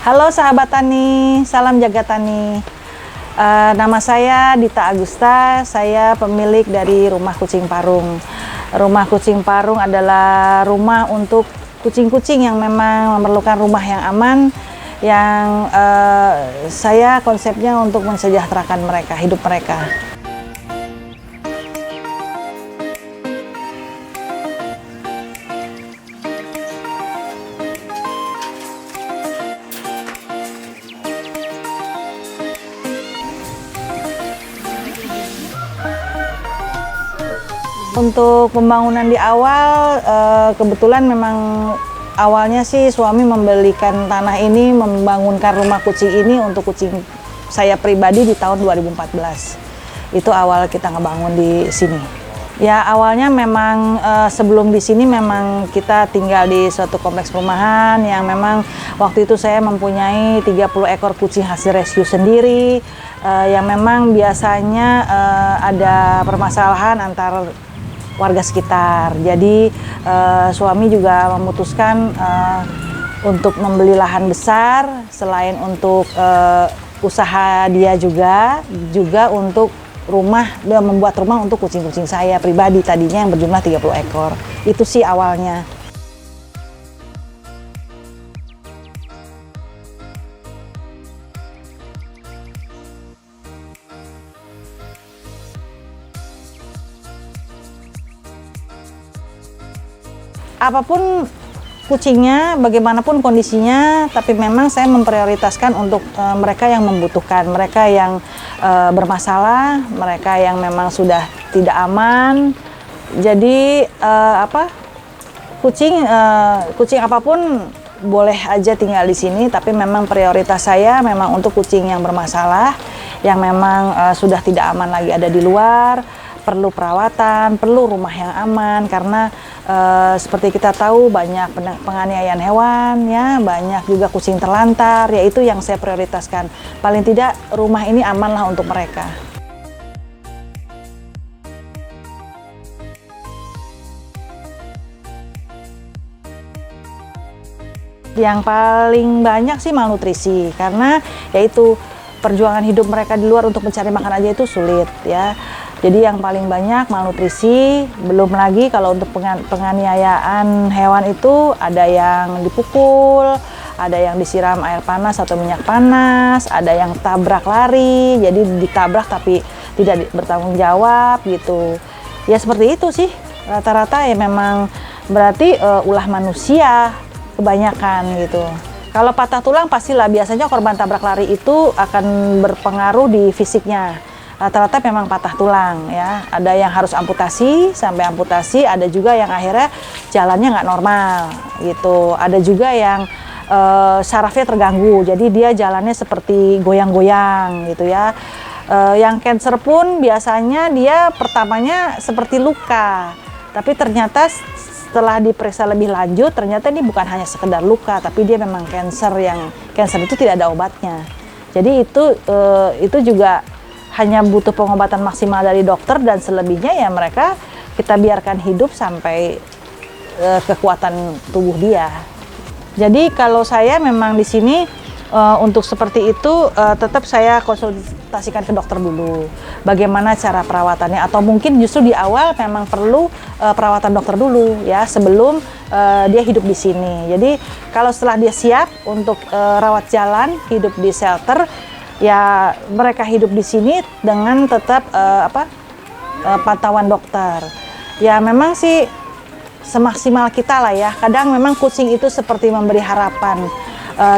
Halo sahabat tani, salam jaga tani. Nama saya Dita Agusta, saya pemilik dari Rumah Kucing Parung. Rumah Kucing Parung adalah rumah untuk kucing-kucing yang memang memerlukan rumah yang aman, yang saya konsepnya untuk mensejahterakan mereka, hidup mereka. Untuk pembangunan di awal, kebetulan memang awalnya sih suami membelikan tanah ini, membangunkan rumah kucing ini untuk kucing saya pribadi di tahun 2014. Itu awal kita ngebangun di sini. Ya awalnya memang sebelum di sini memang kita tinggal di suatu kompleks perumahan yang memang waktu itu saya mempunyai 30 ekor kucing hasil rescue sendiri, yang memang biasanya ada permasalahan antar warga sekitar. Jadi suami juga memutuskan untuk membeli lahan besar, selain untuk usaha dia juga untuk rumah, dia membuat rumah untuk kucing-kucing saya pribadi tadinya yang berjumlah 30 ekor. Itu sih awalnya. Apapun kucingnya, bagaimanapun kondisinya, tapi memang saya memprioritaskan untuk mereka yang membutuhkan, mereka yang bermasalah, mereka yang memang sudah tidak aman. Jadi kucing apapun boleh aja tinggal di sini, tapi memang prioritas saya memang untuk kucing yang bermasalah, yang memang sudah tidak aman lagi ada di luar, perlu perawatan, perlu rumah yang aman, karena seperti kita tahu banyak penganiayaan hewan, ya banyak juga kucing terlantar, yaitu yang saya prioritaskan. Paling tidak rumah ini amanlah untuk mereka. Yang paling banyak sih malnutrisi, karena yaitu perjuangan hidup mereka di luar untuk mencari makan aja itu sulit, ya. Jadi yang paling banyak malnutrisi, belum lagi kalau untuk penganiayaan hewan itu ada yang dipukul, ada yang disiram air panas atau minyak panas, ada yang tabrak lari, jadi ditabrak tapi tidak bertanggung jawab gitu. Ya seperti itu sih, rata-rata ya memang berarti ulah manusia kebanyakan gitu. Kalau patah tulang pastilah biasanya korban tabrak lari itu akan berpengaruh di fisiknya. Rata-rata memang patah tulang, ya. Ada yang harus amputasi, sampai amputasi, ada juga yang akhirnya jalannya nggak normal gitu. Ada juga yang sarafnya terganggu, jadi dia jalannya seperti goyang-goyang gitu ya. Yang cancer pun biasanya dia pertamanya seperti luka, tapi ternyata setelah diperiksa lebih lanjut, ternyata ini bukan hanya sekedar luka, tapi dia memang cancer, yang cancer itu tidak ada obatnya. Jadi itu juga hanya butuh pengobatan maksimal dari dokter, dan selebihnya ya mereka kita biarkan hidup sampai kekuatan tubuh dia. Jadi kalau saya memang di sini untuk seperti itu tetap saya konsultasikan ke dokter dulu bagaimana cara perawatannya, atau mungkin justru di awal memang perlu perawatan dokter dulu ya sebelum dia hidup di sini. Jadi kalau setelah dia siap untuk rawat jalan, hidup di shelter, ya mereka hidup di sini dengan tetap pantauan dokter. Ya memang sih semaksimal kita lah ya. Kadang memang kucing itu seperti memberi harapan.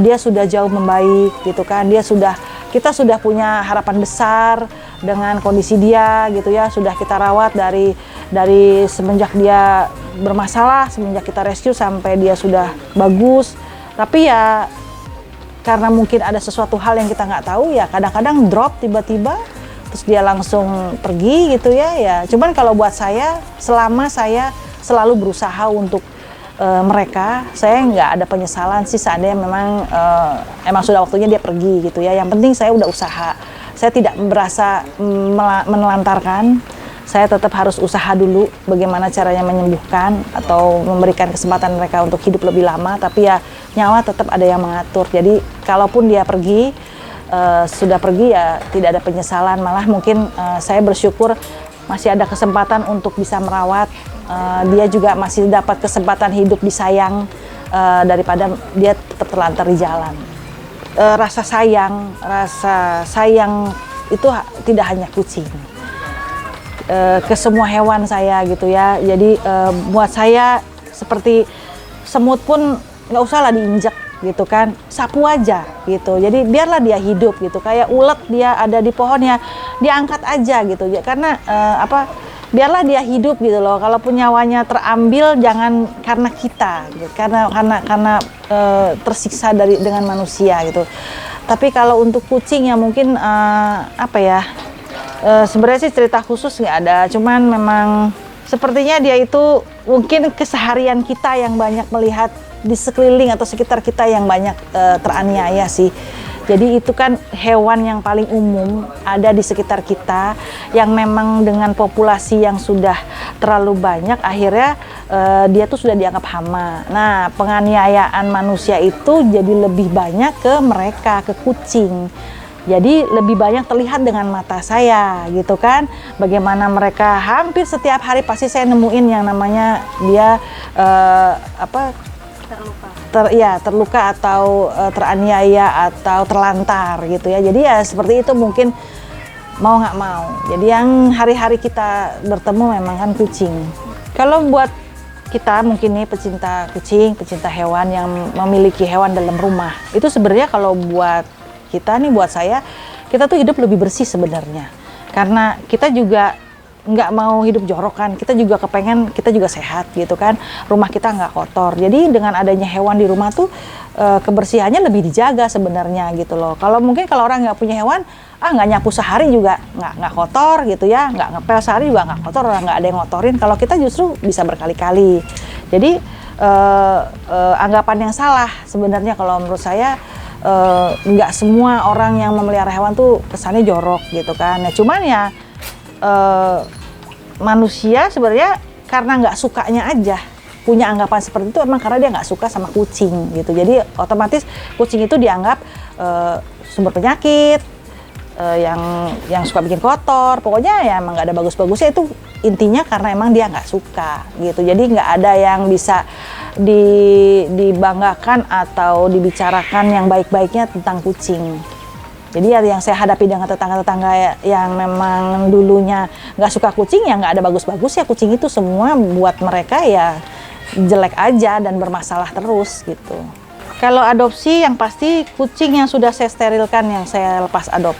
Dia sudah jauh membaik gitu kan. Kita sudah punya harapan besar dengan kondisi dia gitu ya. Sudah kita rawat dari semenjak dia bermasalah, semenjak kita rescue sampai dia sudah bagus. Tapi ya karena mungkin ada sesuatu hal yang kita nggak tahu, ya kadang-kadang drop tiba-tiba, terus dia langsung pergi gitu ya. Cuman kalau buat saya, selama saya selalu berusaha untuk mereka, saya nggak ada penyesalan sih seandainya memang emang sudah waktunya dia pergi gitu ya. Yang penting saya udah usaha, saya tidak merasa menelantarkan. Saya tetap harus usaha dulu bagaimana caranya menyembuhkan atau memberikan kesempatan mereka untuk hidup lebih lama. Tapi ya nyawa tetap ada yang mengatur. Jadi kalaupun dia pergi, sudah pergi ya tidak ada penyesalan, malah mungkin saya bersyukur masih ada kesempatan untuk bisa merawat. Dia juga masih dapat kesempatan hidup disayang daripada dia tetap terlantar di jalan. Rasa sayang itu tidak hanya kucing, ke semua hewan saya gitu ya. Jadi buat saya seperti semut pun nggak usah lah diinjak gitu kan, sapu aja gitu. Jadi biarlah dia hidup gitu, kayak ulet dia ada di pohon ya diangkat aja gitu ya, karena biarlah dia hidup gitu loh. Kalaupun nyawanya terambil jangan karena kita gitu, karena tersiksa dengan manusia gitu. Tapi kalau untuk kucing ya mungkin sebenarnya sih cerita khusus nggak ada, cuman memang sepertinya dia itu mungkin keseharian kita yang banyak melihat di sekeliling atau sekitar kita yang banyak teraniaya sih. Jadi itu kan hewan yang paling umum ada di sekitar kita, yang memang dengan populasi yang sudah terlalu banyak, akhirnya dia tuh sudah dianggap hama. Nah, penganiayaan manusia itu jadi lebih banyak ke mereka, ke kucing. Jadi lebih banyak terlihat dengan mata saya gitu kan, bagaimana mereka hampir setiap hari pasti saya nemuin yang namanya dia terluka atau teraniaya atau terlantar gitu ya. Jadi ya seperti itu mungkin mau nggak mau. Jadi yang hari-hari kita bertemu memang kan kucing. Kalau buat kita mungkin nih pecinta kucing, pecinta hewan yang memiliki hewan dalam rumah, itu sebenarnya kalau buat kita nih, buat saya, kita tuh hidup lebih bersih sebenarnya. Karena kita juga nggak mau hidup jorok kan, kita juga kepengen kita juga sehat gitu kan, rumah kita nggak kotor. Jadi dengan adanya hewan di rumah tuh kebersihannya lebih dijaga sebenarnya gitu loh. Kalau mungkin kalau orang nggak punya hewan, nggak nyapu sehari juga nggak kotor gitu ya, nggak ngepel sehari juga nggak kotor, orang nggak ada yang ngotorin. Kalau kita justru bisa berkali-kali. Jadi anggapan yang salah sebenarnya kalau menurut saya. Nggak semua orang yang memelihara hewan tuh kesannya jorok gitu kan. Nah, cuman ya manusia sebenarnya karena nggak sukanya aja punya anggapan seperti itu, emang karena dia nggak suka sama kucing gitu. Jadi otomatis kucing itu dianggap sumber penyakit, yang suka bikin kotor. Pokoknya ya emang nggak ada bagus-bagusnya, itu intinya karena emang dia nggak suka gitu. Jadi nggak ada yang bisa dibanggakan atau dibicarakan yang baik-baiknya tentang kucing. Jadi ya yang saya hadapi dengan tetangga-tetangga yang memang dulunya nggak suka kucing, ya nggak ada bagus-bagus ya kucing itu, semua buat mereka ya jelek aja dan bermasalah terus gitu. Kalau adopsi yang pasti kucing yang sudah saya sterilkan yang saya lepas adopt.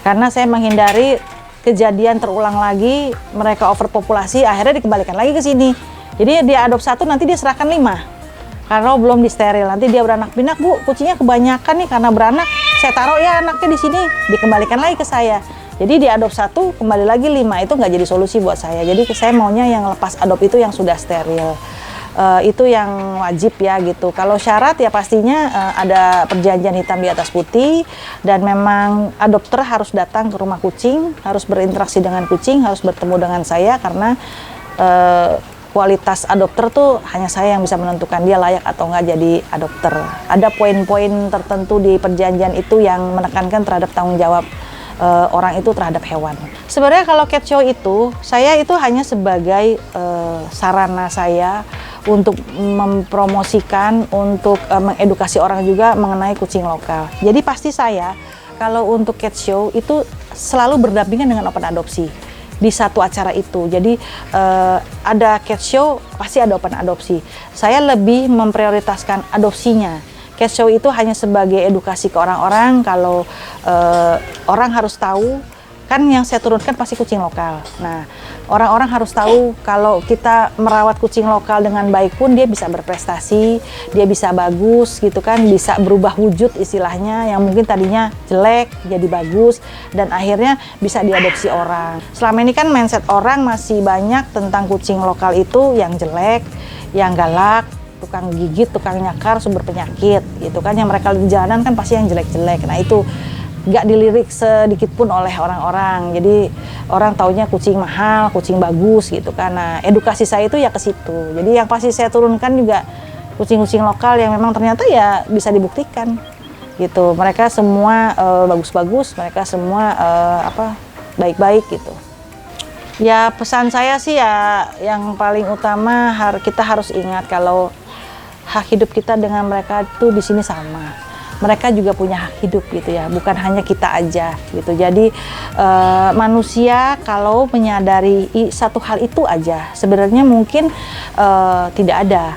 Karena saya menghindari kejadian terulang lagi, mereka overpopulasi, akhirnya dikembalikan lagi ke sini. Jadi dia adopsi 1, nanti dia serahkan 5. Karena belum disteril, nanti dia beranak pinak, Bu, kucingnya kebanyakan nih karena beranak. Saya taruh ya anaknya di sini, dikembalikan lagi ke saya. Jadi diadopsi 1, kembali lagi 5, itu nggak jadi solusi buat saya. Jadi saya maunya yang lepas adop itu yang sudah steril. Itu yang wajib ya gitu. Kalau syarat ya pastinya ada perjanjian hitam di atas putih, dan memang adopter harus datang ke rumah kucing, harus berinteraksi dengan kucing, harus bertemu dengan saya, karena kualitas adopter tuh hanya saya yang bisa menentukan dia layak atau enggak jadi adopter. Ada poin-poin tertentu di perjanjian itu yang menekankan terhadap tanggung jawab orang itu terhadap hewan. Sebenarnya kalau cat show itu, saya itu hanya sebagai sarana saya untuk mempromosikan, untuk mengedukasi orang juga mengenai kucing lokal. Jadi pasti saya kalau untuk cat show itu selalu berdampingan dengan open adopsi di satu acara itu. Jadi ada cat show pasti ada open adopsi. Saya lebih memprioritaskan adopsinya. Cat show itu hanya sebagai edukasi ke orang-orang, kalau orang harus tahu, kan yang saya turunkan pasti kucing lokal. Nah, orang-orang harus tahu kalau kita merawat kucing lokal dengan baik pun dia bisa berprestasi, dia bisa bagus gitu kan, bisa berubah wujud istilahnya, yang mungkin tadinya jelek jadi bagus, dan akhirnya bisa diadopsi orang. Selama ini kan mindset orang masih banyak tentang kucing lokal itu yang jelek, yang galak, tukang gigit, tukang nyakar, sumber penyakit gitu kan, yang mereka di jalanan kan pasti yang jelek-jelek. Nah itu nggak dilirik sedikit pun oleh orang-orang. Jadi orang taunya kucing mahal, kucing bagus gitu kan. Nah edukasi saya itu ya ke situ. Jadi yang pasti saya turunkan juga kucing-kucing lokal yang memang ternyata ya bisa dibuktikan gitu. Mereka semua bagus-bagus, mereka semua baik-baik gitu. Ya pesan saya sih ya yang paling utama kita harus ingat kalau hak hidup kita dengan mereka itu di sini sama. Mereka juga punya hak hidup gitu ya, bukan hanya kita aja gitu. Jadi manusia kalau menyadari satu hal itu aja, sebenarnya mungkin tidak ada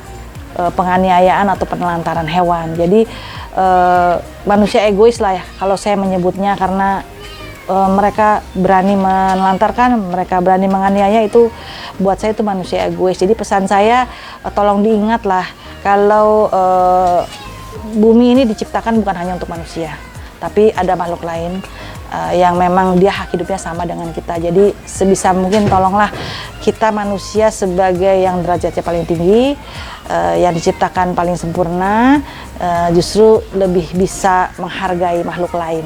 penganiayaan atau penelantaran hewan. Jadi manusia egois lah ya kalau saya menyebutnya, karena mereka berani menelantarkan, mereka berani menganiaya, itu buat saya itu manusia egois. Jadi pesan saya tolong diingat lah kalau bumi ini diciptakan bukan hanya untuk manusia, tapi ada makhluk lain yang memang dia hak hidupnya sama dengan kita. Jadi sebisa mungkin tolonglah kita manusia sebagai yang derajatnya paling tinggi, yang diciptakan paling sempurna, justru lebih bisa menghargai makhluk lain.